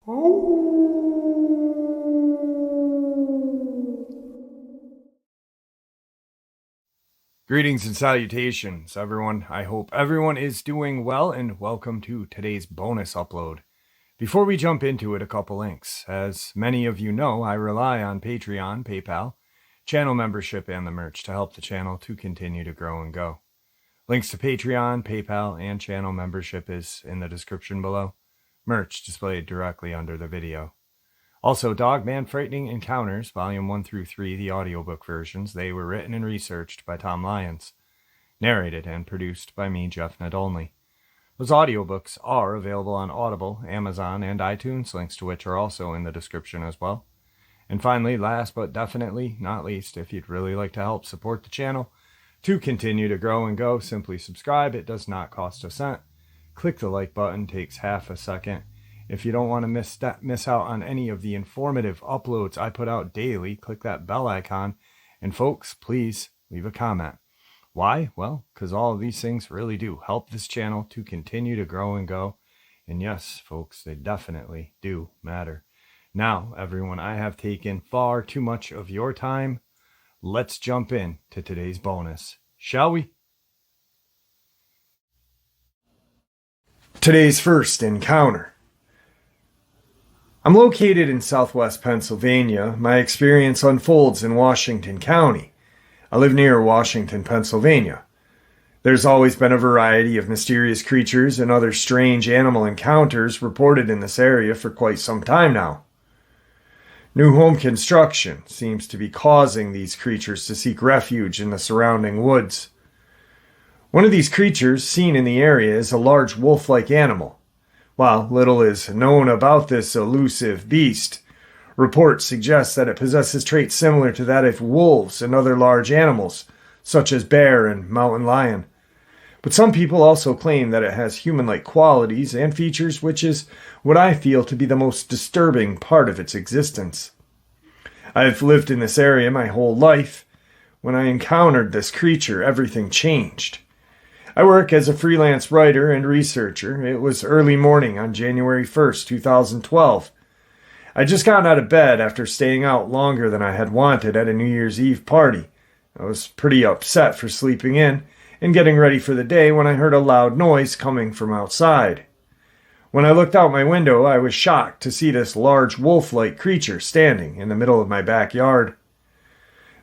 Greetings and salutations, everyone. I hope everyone is doing well, and welcome to today's bonus upload. Before we jump into it, a couple links. As many of you know, I rely on Patreon, PayPal, channel membership, and the merch to help the channel to continue to grow and go. Links to Patreon, PayPal, and channel membership is in the description below. Merch displayed directly under the video. Also, Dogman Frightening Encounters, Volume 1 through 3, the audiobook versions. They were written and researched by Tom Lyons. Narrated and produced by me, Jeff Nadolny. Those audiobooks are available on Audible, Amazon, and iTunes, links to which are also in the description as well. And finally, last but definitely not least, if you'd really like to help support the channel to continue to grow and go, simply subscribe. It does not cost a cent. Click the like button, takes half a second. If you don't want to miss out on any of the informative uploads I put out daily, click that bell icon. And folks, please leave a comment. Why? Well, because all of these things really do help this channel to continue to grow and go. And yes, folks, they definitely do matter. Now, everyone, I have taken far too much of your time. Let's jump in to today's bonus, shall we? Today's first encounter. I'm located in southwest Pennsylvania. My experience unfolds in Washington County. I live near Washington, Pennsylvania. There's always been a variety of mysterious creatures and other strange animal encounters reported in this area for quite some time now. New home construction seems to be causing these creatures to seek refuge in the surrounding woods. One of these creatures seen in the area is a large wolf-like animal. While little is known about this elusive beast, reports suggest that it possesses traits similar to that of wolves and other large animals, such as bear and mountain lion. But some people also claim that it has human-like qualities and features, which is what I feel to be the most disturbing part of its existence. I've lived in this area my whole life. When I encountered this creature, everything changed. I work as a freelance writer and researcher. It was early morning on January 1st, 2012. I'd just gotten out of bed after staying out longer than I had wanted at a New Year's Eve party. I was pretty upset for sleeping in and getting ready for the day when I heard a loud noise coming from outside. When I looked out my window, I was shocked to see this large wolf-like creature standing in the middle of my backyard.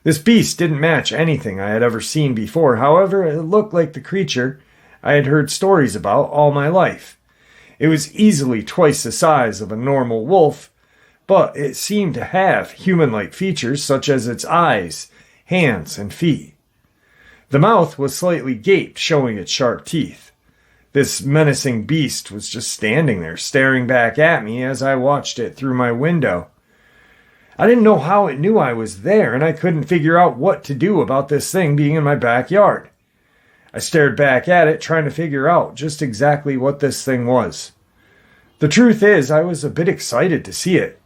This beast didn't match anything I had ever seen before. However, it looked like the creature I had heard stories about all my life. It was easily twice the size of a normal wolf, but it seemed to have human-like features such as its eyes, hands, and feet. The mouth was slightly gaped, showing its sharp teeth. This menacing beast was just standing there, staring back at me as I watched it through my window. I didn't know how it knew I was there, and I couldn't figure out what to do about this thing being in my backyard. I stared back at it, trying to figure out just exactly what this thing was. The truth is, I was a bit excited to see it.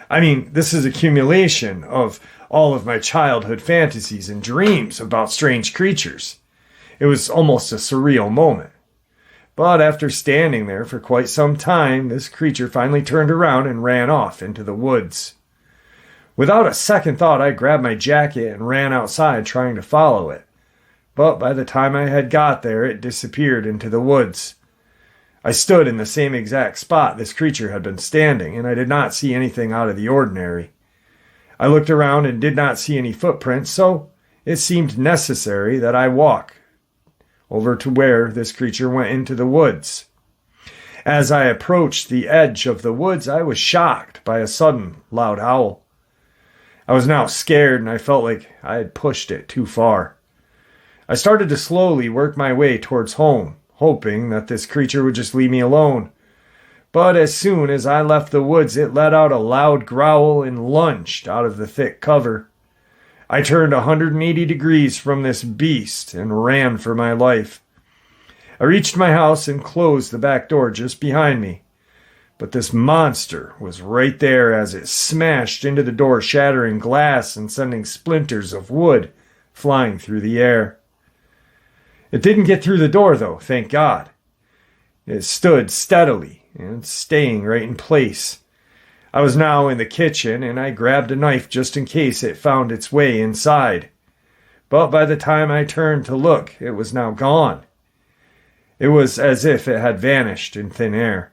I mean, this is an accumulation of all of my childhood fantasies and dreams about strange creatures. It was almost a surreal moment. But after standing there for quite some time, this creature finally turned around and ran off into the woods. Without a second thought, I grabbed my jacket and ran outside trying to follow it. But by the time I had got there, it disappeared into the woods. I stood in the same exact spot this creature had been standing, and I did not see anything out of the ordinary. I looked around and did not see any footprints, so it seemed necessary that I walk over to where this creature went into the woods. As I approached the edge of the woods, I was shocked by a sudden loud howl. I was now scared, and I felt like I had pushed it too far. I started to slowly work my way towards home, hoping that this creature would just leave me alone. But as soon as I left the woods, it let out a loud growl and lunged out of the thick cover. I turned 180 degrees from this beast and ran for my life. I reached my house and closed the back door just behind me. But this monster was right there as it smashed into the door, shattering glass and sending splinters of wood flying through the air. It didn't get through the door, though, thank God. It stood steadily and staying right in place, I was now in the kitchen, and I grabbed a knife just in case it found its way inside. But by the time I turned to look, it was now gone. It was as if it had vanished in thin air.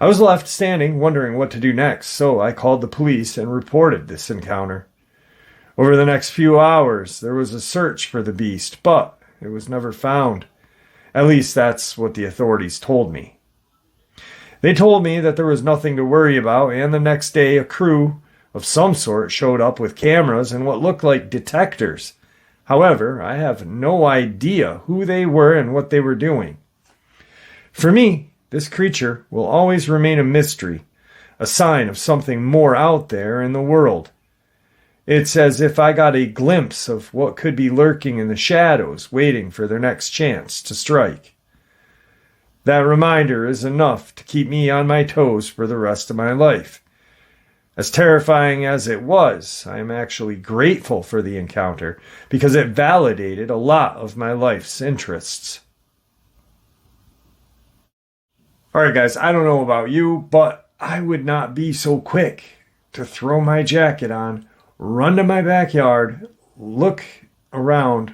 I was left standing, wondering what to do next, so I called the police and reported this encounter. Over the next few hours, there was a search for the beast, but it was never found. At least that's what the authorities told me. They told me that there was nothing to worry about, and the next day a crew of some sort showed up with cameras and what looked like detectors. However, I have no idea who they were and what they were doing. For me, this creature will always remain a mystery, a sign of something more out there in the world. It's as if I got a glimpse of what could be lurking in the shadows, waiting for their next chance to strike. That reminder is enough to keep me on my toes for the rest of my life. As terrifying as it was, I am actually grateful for the encounter because it validated a lot of my life's interests. Alright guys, I don't know about you, but I would not be so quick to throw my jacket on, run to my backyard, look around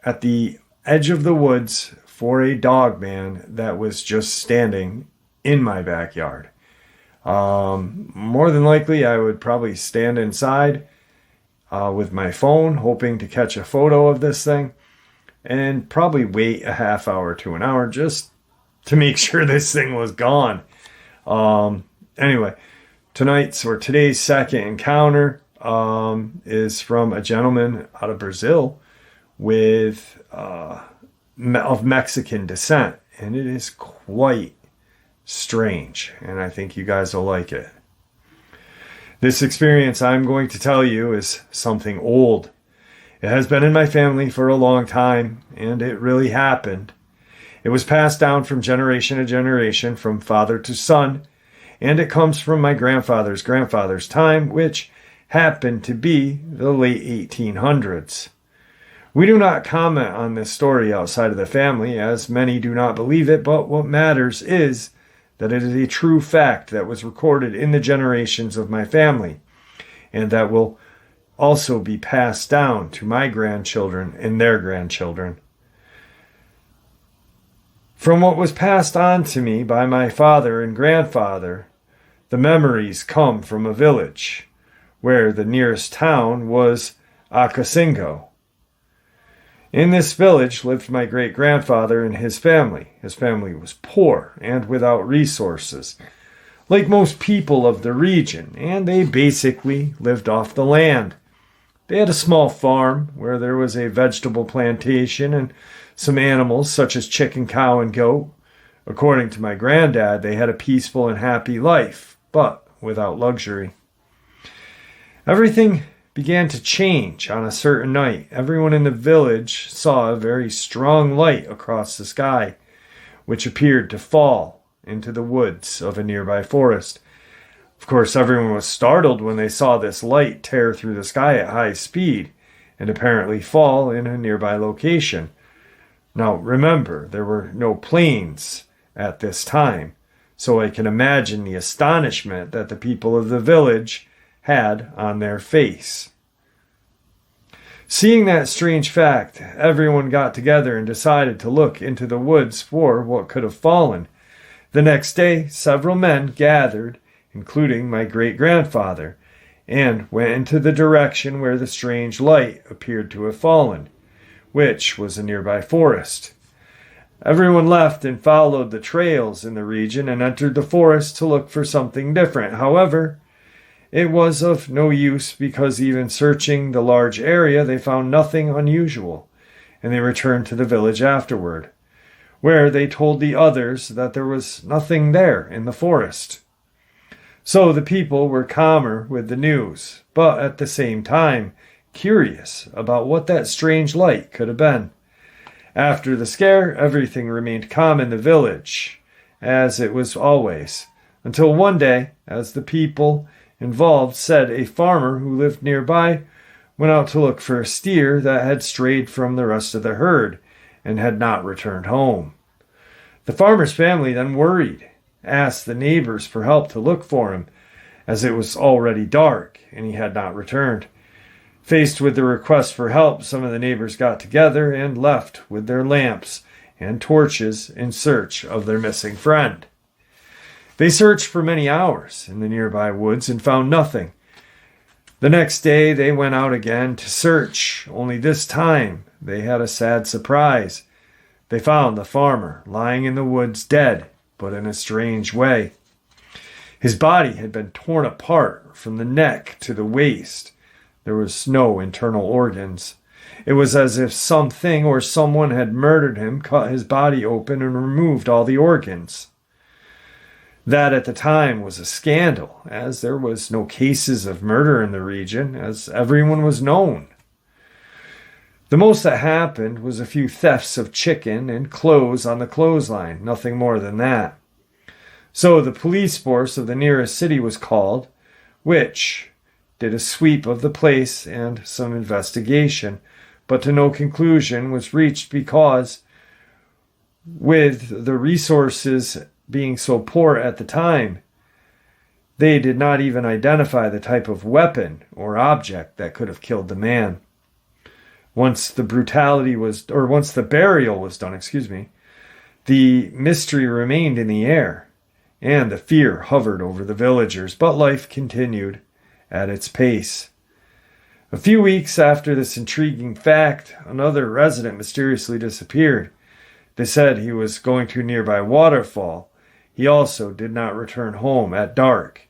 at the edge of the woods for a Dogman that was just standing in my backyard. More than likely, I would probably stand inside with my phone, hoping to catch a photo of this thing, and probably wait a half hour to an hour just to make sure this thing was gone. Anyway, today's second encounter is from a gentleman out of Brazil with of Mexican descent, and it is quite strange, and I think you guys will like it. This experience I'm going to tell you is something old. It has been in my family for a long time, and it really happened. It was passed down from generation to generation, from father to son, and it comes from my grandfather's grandfather's time, which happened to be the late 1800s. We do not comment on this story outside of the family, as many do not believe it, but what matters is that it is a true fact that was recorded in the generations of my family, and that will also be passed down to my grandchildren and their grandchildren. From what was passed on to me by my father and grandfather, the memories come from a village, where the nearest town was Acasingo. In this village lived my great-grandfather and his family. His family was poor and without resources, like most people of the region, and they basically lived off the land. They had a small farm where there was a vegetable plantation and some animals such as chicken, cow, and goat. According to my granddad, they had a peaceful and happy life, but without luxury. Everything began to change on a certain night. Everyone in the village saw a very strong light across the sky, which appeared to fall into the woods of a nearby forest. Of course, everyone was startled when they saw this light tear through the sky at high speed and apparently fall in a nearby location. Now, remember, there were no planes at this time, so I can imagine the astonishment that the people of the village had on their face. Seeing that strange fact, everyone got together and decided to look into the woods for what could have fallen. The next day, several men gathered, including my great-grandfather, and went into the direction where the strange light appeared to have fallen, which was a nearby forest. Everyone left and followed the trails in the region and entered the forest to look for something different. However, it was of no use because even searching the large area, they found nothing unusual, and they returned to the village afterward, where they told the others that there was nothing there in the forest. So the people were calmer with the news, but at the same time curious about what that strange light could have been. After the scare, everything remained calm in the village, as it was always, until one day, as the people involved said a farmer who lived nearby went out to look for a steer that had strayed from the rest of the herd and had not returned home. The farmer's family then worried, asked the neighbors for help to look for him. as it was already dark and he had not returned. Faced with the request for help, some of the neighbors got together and left with their lamps and torches in search of their missing friend. They searched for many hours in the nearby woods and found nothing. The next day they went out again to search, only this time they had a sad surprise. They found the farmer lying in the woods dead, but in a strange way. His body had been torn apart from the neck to the waist. There was no internal organs. It was as if something or someone had murdered him, cut his body open, and removed all the organs. That at the time was a scandal, as there was no cases of murder in the region, as everyone was known. The most that happened was a few thefts of chicken and clothes on the clothesline, nothing more than that. So the police force of the nearest city was called, which did a sweep of the place and some investigation, but to no conclusion was reached because, with the resources being so poor at the time, they did not even identify the type of weapon or object that could have killed the man. Once the burial was done, the mystery remained in the air, and the fear hovered over the villagers, but life continued at its pace. A few weeks after this intriguing fact, another resident mysteriously disappeared. They said he was going to a nearby waterfall. He also did not return home at dark.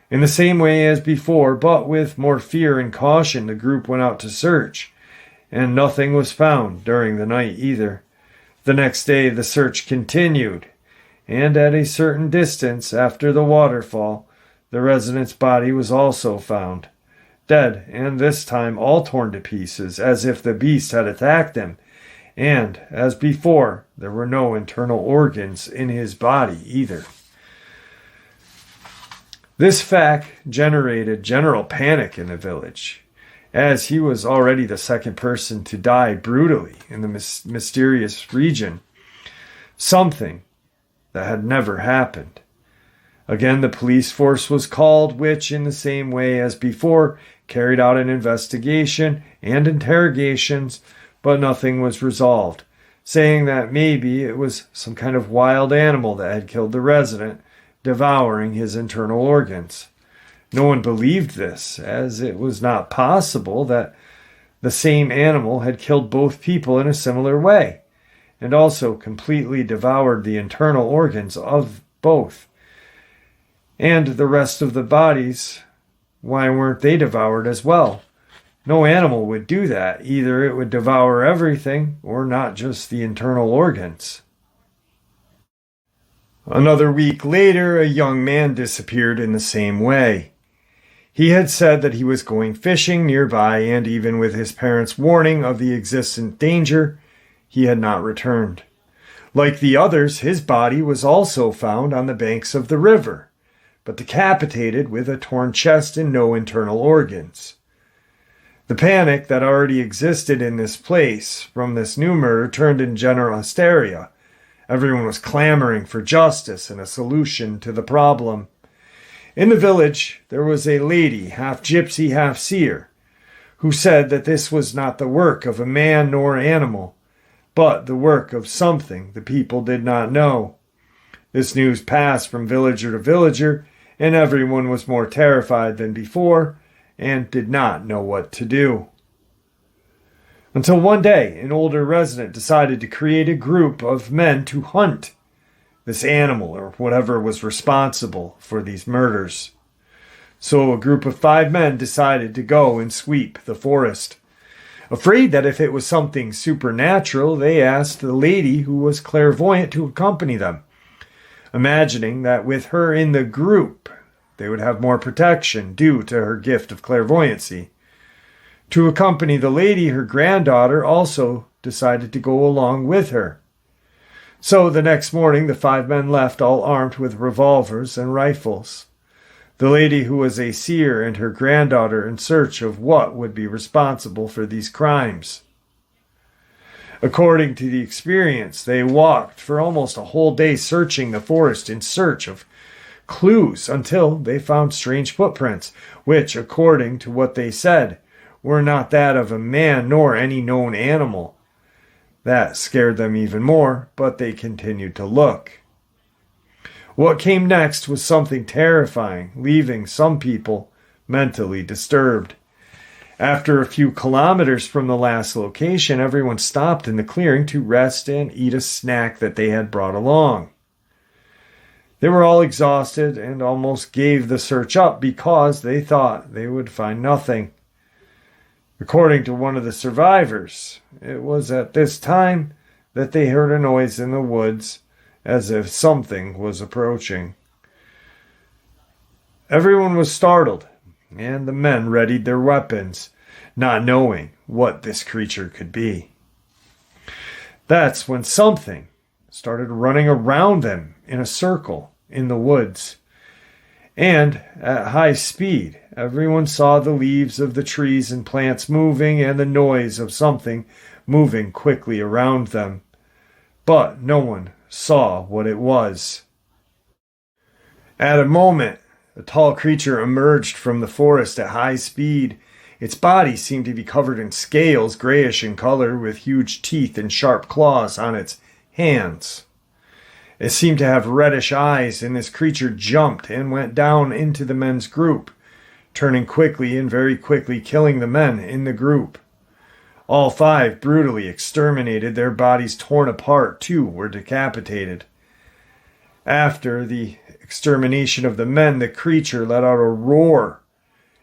In the same way as before, but with more fear and caution, the group went out to search, and nothing was found during the night either. The next day the search continued, and at a certain distance after the waterfall, the resident's body was also found, dead, and this time all torn to pieces, as if the beast had attacked him. And, as before, there were no internal organs in his body either. This fact generated general panic in the village, as he was already the second person to die brutally in the mysterious region. Something that had never happened. Again, the police force was called, which, in the same way as before, carried out an investigation and interrogations, but nothing was resolved, saying that maybe it was some kind of wild animal that had killed the resident, devouring his internal organs. No one believed this, as it was not possible that the same animal had killed both people in a similar way, and also completely devoured the internal organs of both. And the rest of the bodies, why weren't they devoured as well? No animal would do that. Either it would devour everything, or not just the internal organs. Another week later, a young man disappeared in the same way. He had said that he was going fishing nearby, and even with his parents' warning of the existent danger, he had not returned. Like the others, his body was also found on the banks of the river, but decapitated with a torn chest and no internal organs. The panic that already existed in this place from this new murder turned in general hysteria. Everyone was clamoring for justice and a solution to the problem. In the village, there was a lady, half gypsy, half seer, who said that this was not the work of a man nor animal, but the work of something the people did not know. This news passed from villager to villager, and everyone was more terrified than before and did not know what to do. Until one day, an older resident decided to create a group of men to hunt this animal or whatever was responsible for these murders. So a group of 5 men decided to go and sweep the forest. Afraid that if it was something supernatural, they asked the lady who was clairvoyant to accompany them, imagining that with her in the group, they would have more protection due to her gift of clairvoyancy. To accompany the lady, her granddaughter also decided to go along with her. So the next morning, the 5 men left, all armed with revolvers and rifles. The lady, who was a seer, and her granddaughter in search of what would be responsible for these crimes. According to the experience, they walked for almost a whole day searching the forest in search of clues until they found strange footprints, which, according to what they said, were not that of a man nor any known animal. That scared them even more, but they continued to look. What came next was something terrifying, leaving some people mentally disturbed. After a few kilometers from the last location, everyone stopped in the clearing to rest and eat a snack that they had brought along. They were all exhausted and almost gave the search up because they thought they would find nothing. According to one of the survivors, it was at this time that they heard a noise in the woods as if something was approaching. Everyone was startled, and the men readied their weapons, not knowing what this creature could be. That's when something started running around them in a circle in the woods. And at high speed, everyone saw the leaves of the trees and plants moving and the noise of something moving quickly around them. But no one saw what it was. At a moment, a tall creature emerged from the forest at high speed. Its body seemed to be covered in scales, grayish in color, with huge teeth and sharp claws on its hands. It seemed to have reddish eyes, and this creature jumped and went down into the men's group, turning quickly and very quickly killing the men in the group. All 5 brutally exterminated, their bodies torn apart. 2 were decapitated. After the extermination of the men, the creature let out a roar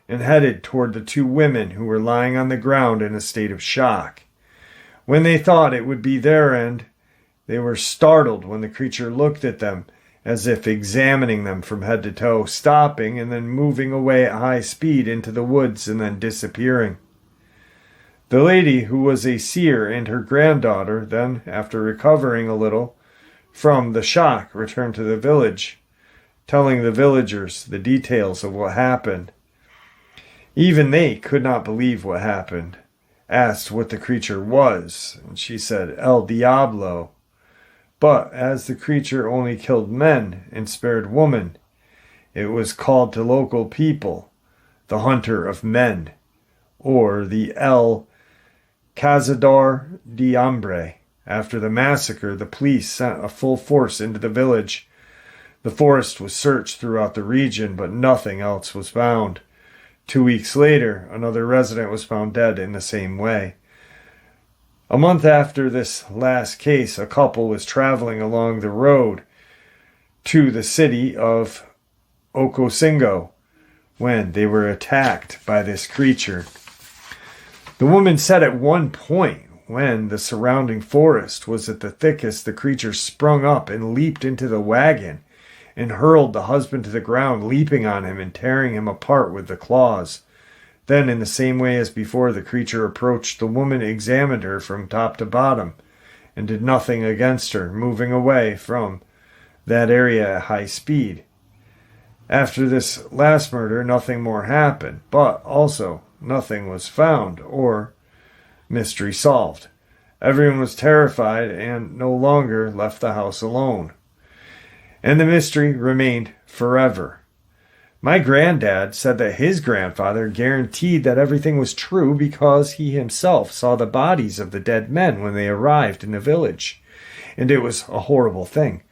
and headed toward the 2 women who were lying on the ground in a state of shock. When they thought it would be their end, they were startled when the creature looked at them as if examining them from head to toe, stopping and then moving away at high speed into the woods and then disappearing. The lady, who was a seer, and her granddaughter then, after recovering a little from the shock, returned to the village, telling the villagers the details of what happened. Even they could not believe what happened. Asked what the creature was, and she said, El Diablo. But as the creature only killed men and spared women, it was called to local people the Hunter of Men, or the El Cazador de Hambre. After the massacre, the police sent a full force into the village. The forest was searched throughout the region, but nothing else was found. 2 weeks later, another resident was found dead in the same way. A month after this last case, a couple was traveling along the road to the city of Ocosingo when they were attacked by this creature. The woman said at one point, when the surrounding forest was at the thickest, the creature sprung up and leaped into the wagon and hurled the husband to the ground, leaping on him and tearing him apart with the claws. Then, in the same way as before, the creature approached the woman, examined her from top to bottom, and did nothing against her, moving away from that area at high speed. After this last murder, nothing more happened, but also nothing was found or mystery solved. Everyone was terrified and no longer left the house alone. And the mystery remained forever. My granddad said that his grandfather guaranteed that everything was true because he himself saw the bodies of the dead men when they arrived in the village, and it was a horrible thing.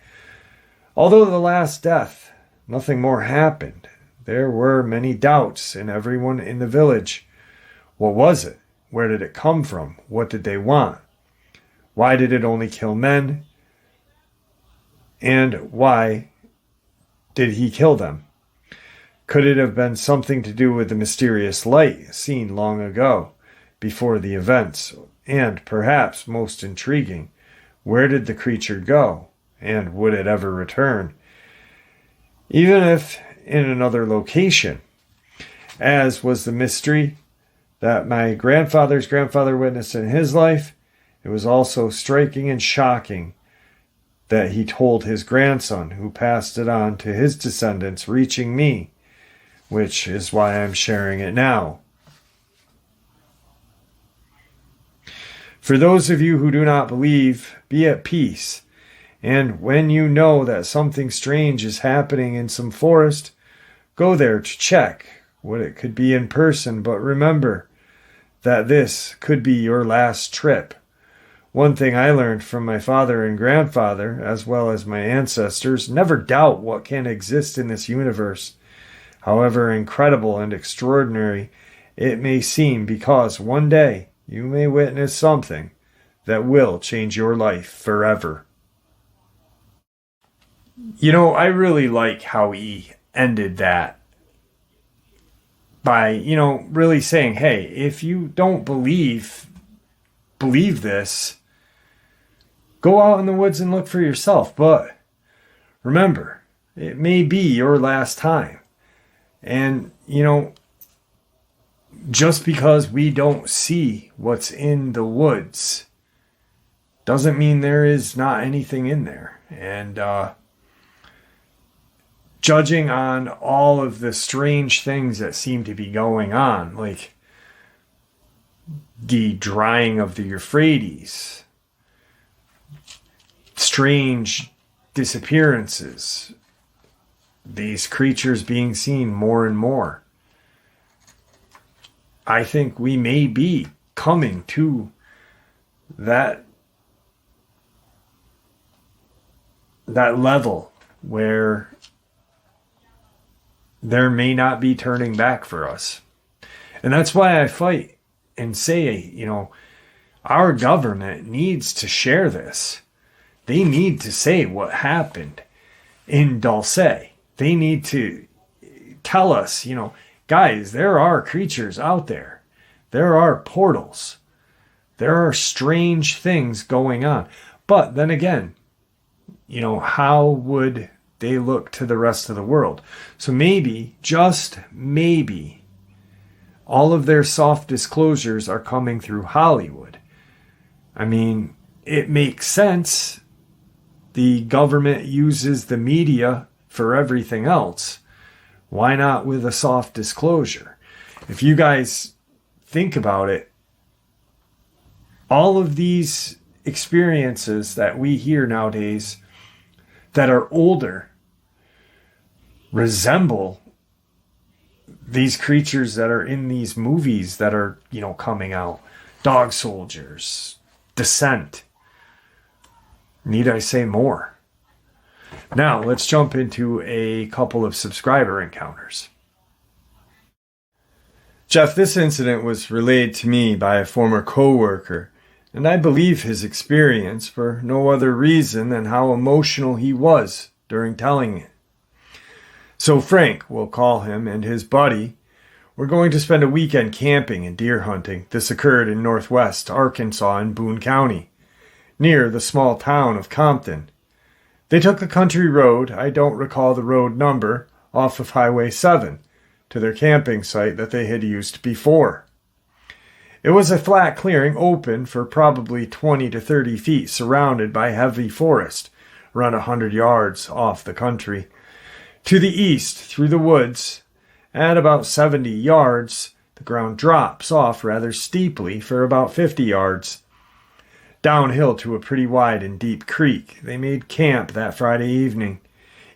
Although the last death, nothing more happened, there were many doubts in everyone in the village. What was it? Where did it come from? What did they want? Why did it only kill men? And why did he kill them? Could it have been something to do with the mysterious light seen long ago, before the events? And perhaps most intriguing, where did the creature go? And would it ever return? Even if in another location, as was the mystery that my grandfather's grandfather witnessed in his life, it was also striking and shocking that he told his grandson, who passed it on to his descendants, reaching me, which is why I'm sharing it now. For those of you who do not believe, be at peace And when you know that something strange is happening in some forest, go there to check what it could be in person. But remember that this could be your last trip. One thing I learned from my father and grandfather, as well as my ancestors, never doubt what can exist in this universe, however incredible and extraordinary it may seem, because one day you may witness something that will change your life forever. You know, I really like how he ended that by, really saying, hey, if you don't believe this, go out in the woods and look for yourself. But remember, it may be your last time. And, just because we don't see what's in the woods doesn't mean there is not anything in there. And judging on all of the strange things that seem to be going on, like the drying of the Euphrates, strange disappearances, these creatures being seen more and more, I think we may be coming to that level where there may not be turning back for us. And that's why I fight and say, our government needs to share this. They need to say what happened in Dulce. They need to tell us, guys, there are creatures out there. There are portals. There are strange things going on. But then again, how would they look to the rest of the world? So maybe, just maybe, all of their soft disclosures are coming through Hollywood. I mean, it makes sense. The government uses the media for everything else. Why not with a soft disclosure? If you guys think about it, all of these experiences that we hear nowadays that are older resemble these creatures that are in these movies that are, coming out. Dog Soldiers, Descent. Need I say more? Now, let's jump into a couple of subscriber encounters. Jeff, this incident was relayed to me by a former co-worker, and I believe his experience for no other reason than how emotional he was during telling it. So Frank, we'll call him, and his buddy were going to spend a weekend camping and deer hunting. This occurred in northwest Arkansas in Boone County, near the small town of Compton. They took a country road, I don't recall the road number, off of Highway 7 to their camping site that they had used before. It was a flat clearing open for probably 20 to 30 feet, surrounded by heavy forest, around 100 yards off the country. To the east, through the woods, at about 70 yards, the ground drops off rather steeply for about 50 yards. Downhill to a pretty wide and deep creek, they made camp that Friday evening,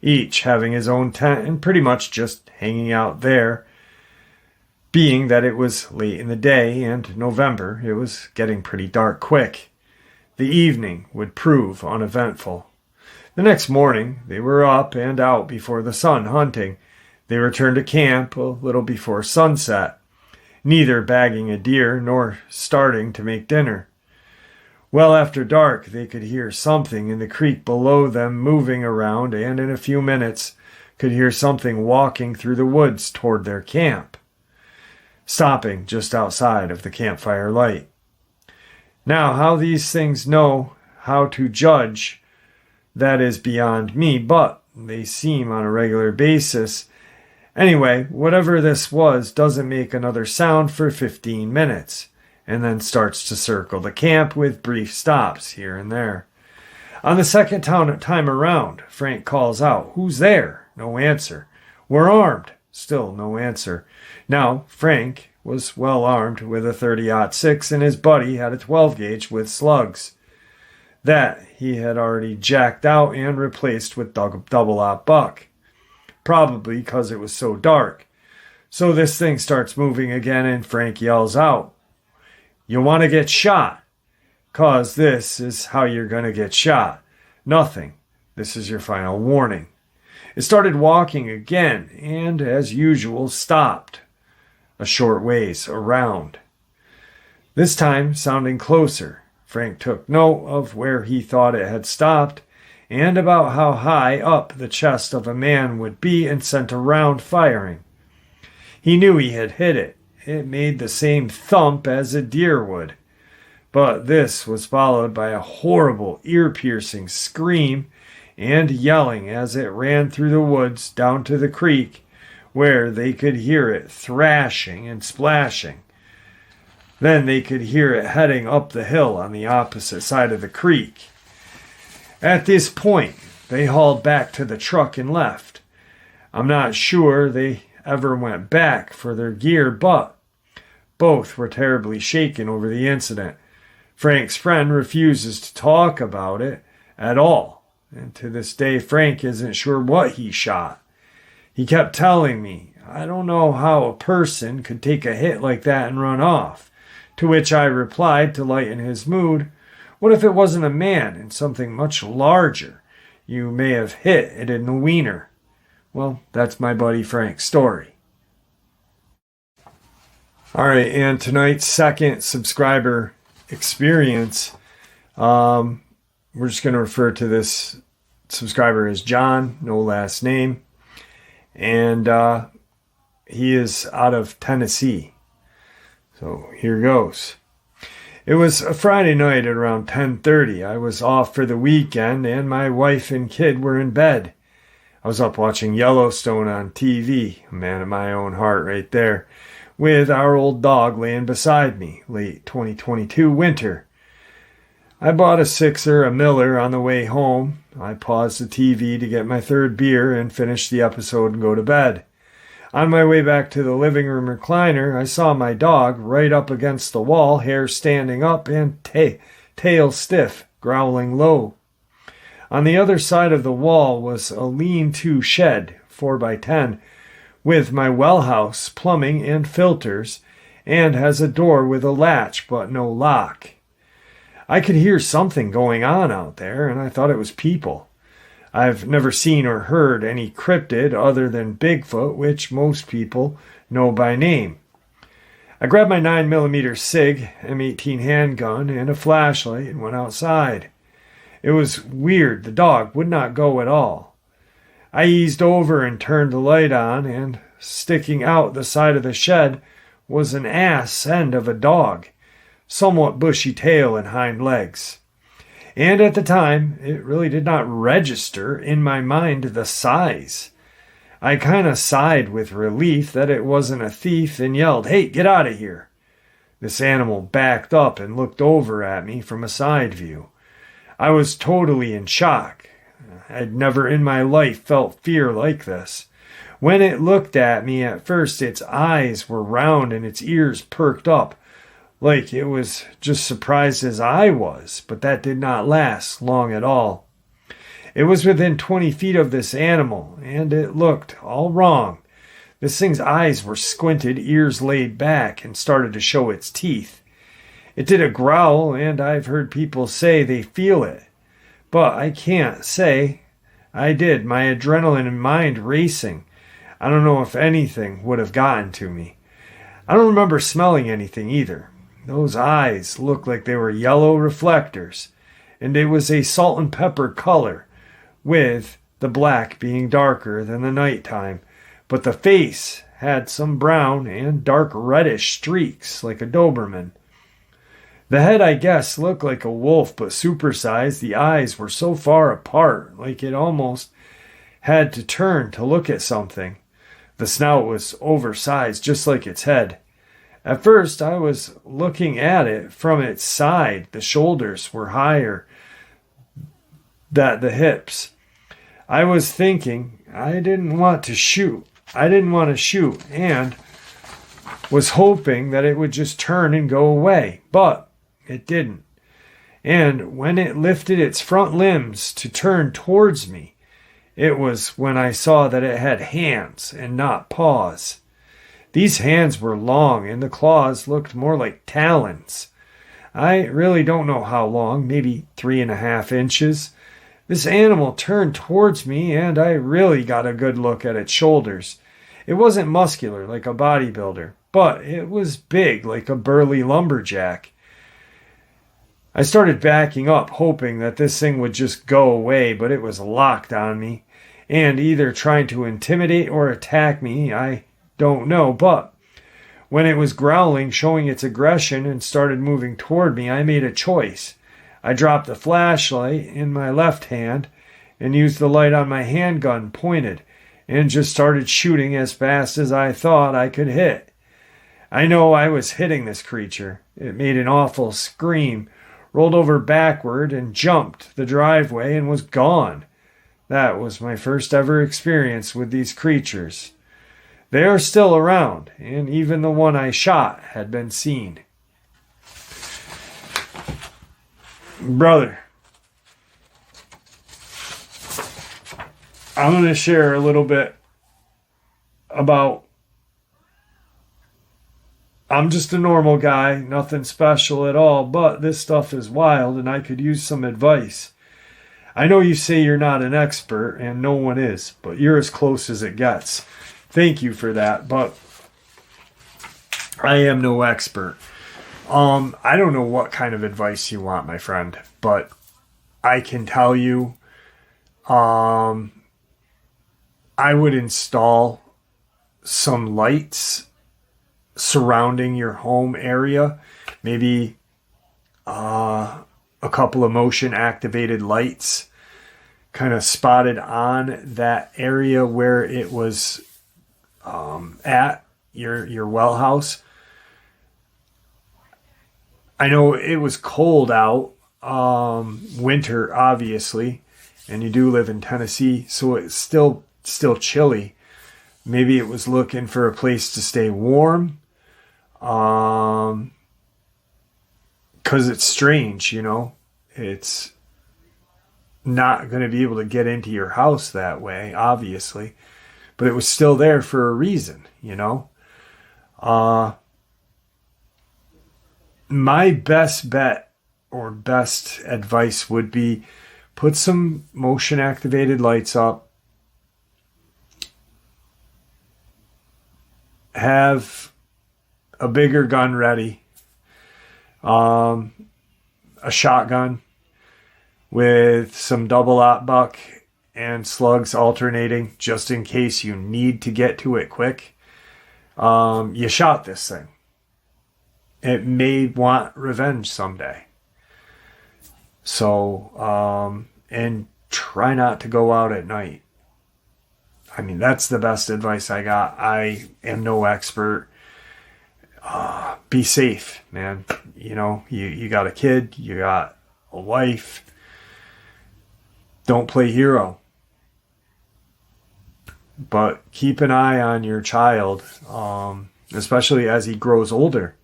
each having his own tent and pretty much just hanging out there. Being that it was late in the day and November, it was getting pretty dark quick. The evening would prove uneventful. The next morning, they were up and out before the sun hunting. They returned to camp a little before sunset, neither bagging a deer nor starting to make dinner. Well after dark, they could hear something in the creek below them moving around, and in a few minutes could hear something walking through the woods toward their camp, stopping just outside of the campfire light. Now, how these things know how to judge, that is beyond me, but they seem on a regular basis. Anyway, whatever this was doesn't make another sound for 15 minutes, and then starts to circle the camp with brief stops here and there. On the second time around, Frank calls out, "Who's there?" No answer. "We're armed." Still no answer. Now, Frank was well armed with a 30-06 and his buddy had a 12-gauge with slugs. That he had already jacked out and replaced with double-aught buck, probably because it was so dark. So this thing starts moving again, and Frank yells out, "You want to get shot? 'Cause this is how you're going to get shot. Nothing. This is your final warning." It started walking again, and as usual stopped a short ways around. This time sounding closer. Frank took note of where he thought it had stopped and about how high up the chest of a man would be, and sent a round firing. He knew he had hit it. It made the same thump as a deer would. But this was followed by a horrible, ear-piercing scream and yelling as it ran through the woods down to the creek, where they could hear it thrashing and splashing. Then they could hear it heading up the hill on the opposite side of the creek. At this point, they hauled back to the truck and left. I'm not sure they ever went back for their gear, but both were terribly shaken over the incident. Frank's friend refuses to talk about it at all, and to this day Frank isn't sure what he shot. He kept telling me, "I don't know how a person could take a hit like that and run off." To which I replied, to lighten his mood, "What if it wasn't a man and something much larger? You may have hit it in the wiener." Well, that's my buddy Frank's story. All right, and tonight's second subscriber experience, we're just going to refer to this subscriber as John, no last name, and he is out of Tennessee. So here goes. It was a Friday night at around 10:30. I was off for the weekend, and my wife and kid were in bed. I was up watching Yellowstone on TV, a man of my own heart right there, with our old dog laying beside me, late 2022 winter. I bought a sixer, a Miller, on the way home. I paused the TV to get my third beer and finish the episode and go to bed. On my way back to the living room recliner, I saw my dog right up against the wall, hair standing up and tail stiff, growling low. On the other side of the wall was a lean-to shed, 4x10, with my well house, plumbing, and filters, and has a door with a latch but no lock. I could hear something going on out there, and I thought it was people. I've never seen or heard any cryptid other than Bigfoot, which most people know by name. I grabbed my 9mm SIG, M18 handgun, and a flashlight and went outside. It was weird. The dog would not go at all. I eased over and turned the light on, and sticking out the side of the shed was an ass end of a dog, somewhat bushy tail and hind legs. And at the time, it really did not register in my mind the size. I kind of sighed with relief that it wasn't a thief and yelled, "Hey, get out of here." This animal backed up and looked over at me from a side view. I was totally in shock. I'd never in my life felt fear like this. When it looked at me at first, its eyes were round and its ears perked up, like it was just surprised as I was, but that did not last long at all. It was within 20 feet of this animal, and it looked all wrong. This thing's eyes were squinted, ears laid back, and started to show its teeth. It did a growl, and I've heard people say they feel it, but I can't say I did. My adrenaline and mind racing. I don't know if anything would have gotten to me. I don't remember smelling anything either. Those eyes looked like they were yellow reflectors, and it was a salt and pepper color, with the black being darker than the nighttime, but the face had some brown and dark reddish streaks like a Doberman. The head, I guess, looked like a wolf, but supersized. The eyes were so far apart, like it almost had to turn to look at something. The snout was oversized, just like its head. At first, I was looking at it from its side. The shoulders were higher than the hips. I was thinking I didn't want to shoot, and was hoping that it would just turn and go away, but it didn't. And when it lifted its front limbs to turn towards me, it was when I saw that it had hands and not paws. These hands were long, and the claws looked more like talons. I really don't know how long, maybe 3.5 inches. This animal turned towards me, and I really got a good look at its shoulders. It wasn't muscular like a bodybuilder, but it was big like a burly lumberjack. I started backing up, hoping that this thing would just go away, but it was locked on me, and either trying to intimidate or attack me, I don't know, but when it was growling, showing its aggression, and started moving toward me, I made a choice. I dropped the flashlight in my left hand and used the light on my handgun pointed and just started shooting as fast as I thought I could hit. I know I was hitting this creature. It made an awful scream, rolled over backward, and jumped the driveway and was gone. That was my first ever experience with these creatures. They are still around, and even the one I shot had been seen. Brother, I'm going to share a little bit about... I'm just a normal guy, nothing special at all, but this stuff is wild and I could use some advice. I know you say you're not an expert, and no one is, but you're as close as it gets. Thank you for that, but I am no expert. I don't know what kind of advice you want, my friend, but I can tell you, I would install some lights surrounding your home area, maybe a couple of motion activated lights kind of spotted on that area where it was at your well house. I know it was cold out, winter obviously, and you do live in Tennessee, so it's still chilly. Maybe it was looking for a place to stay warm. Because it's strange, it's not going to be able to get into your house that way, obviously, but it was still there for a reason, my best bet or best advice would be put some motion activated lights up, have a bigger gun ready, a shotgun with some double-aught buck and slugs alternating just in case you need to get to it quick. You shot this thing. It may want revenge someday. So, and try not to go out at night. I mean, that's the best advice I got. I am no expert. Be safe, man. You got a kid, you got a wife. Don't play hero. But keep an eye on your child, especially as he grows older.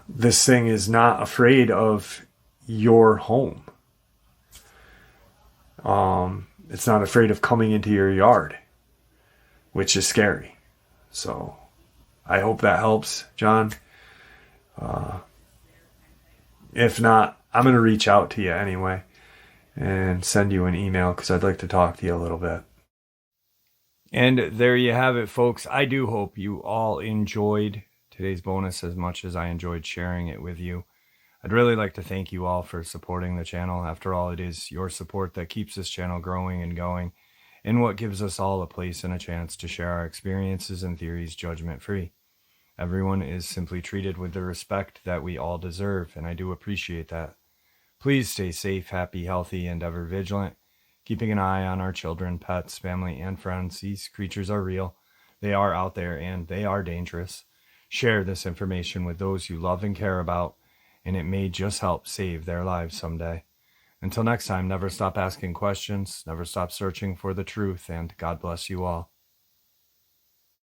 This thing is not afraid of your home. It's not afraid of coming into your yard, which is scary. So I hope that helps, John. If not, I'm going to reach out to you anyway and send you an email because I'd like to talk to you a little bit. And there you have it, folks. I do hope you all enjoyed today's bonus as much as I enjoyed sharing it with you. I'd really like to thank you all for supporting the channel. After all, it is your support that keeps this channel growing and going, and what gives us all a place and a chance to share our experiences and theories judgment-free. Everyone is simply treated with the respect that we all deserve, and I do appreciate that. Please stay safe, happy, healthy, and ever vigilant, keeping an eye on our children, pets, family, and friends. These creatures are real. They are out there, and they are dangerous. Share this information with those you love and care about, and it may just help save their lives someday. Until next time, never stop asking questions, never stop searching for the truth, and God bless you all.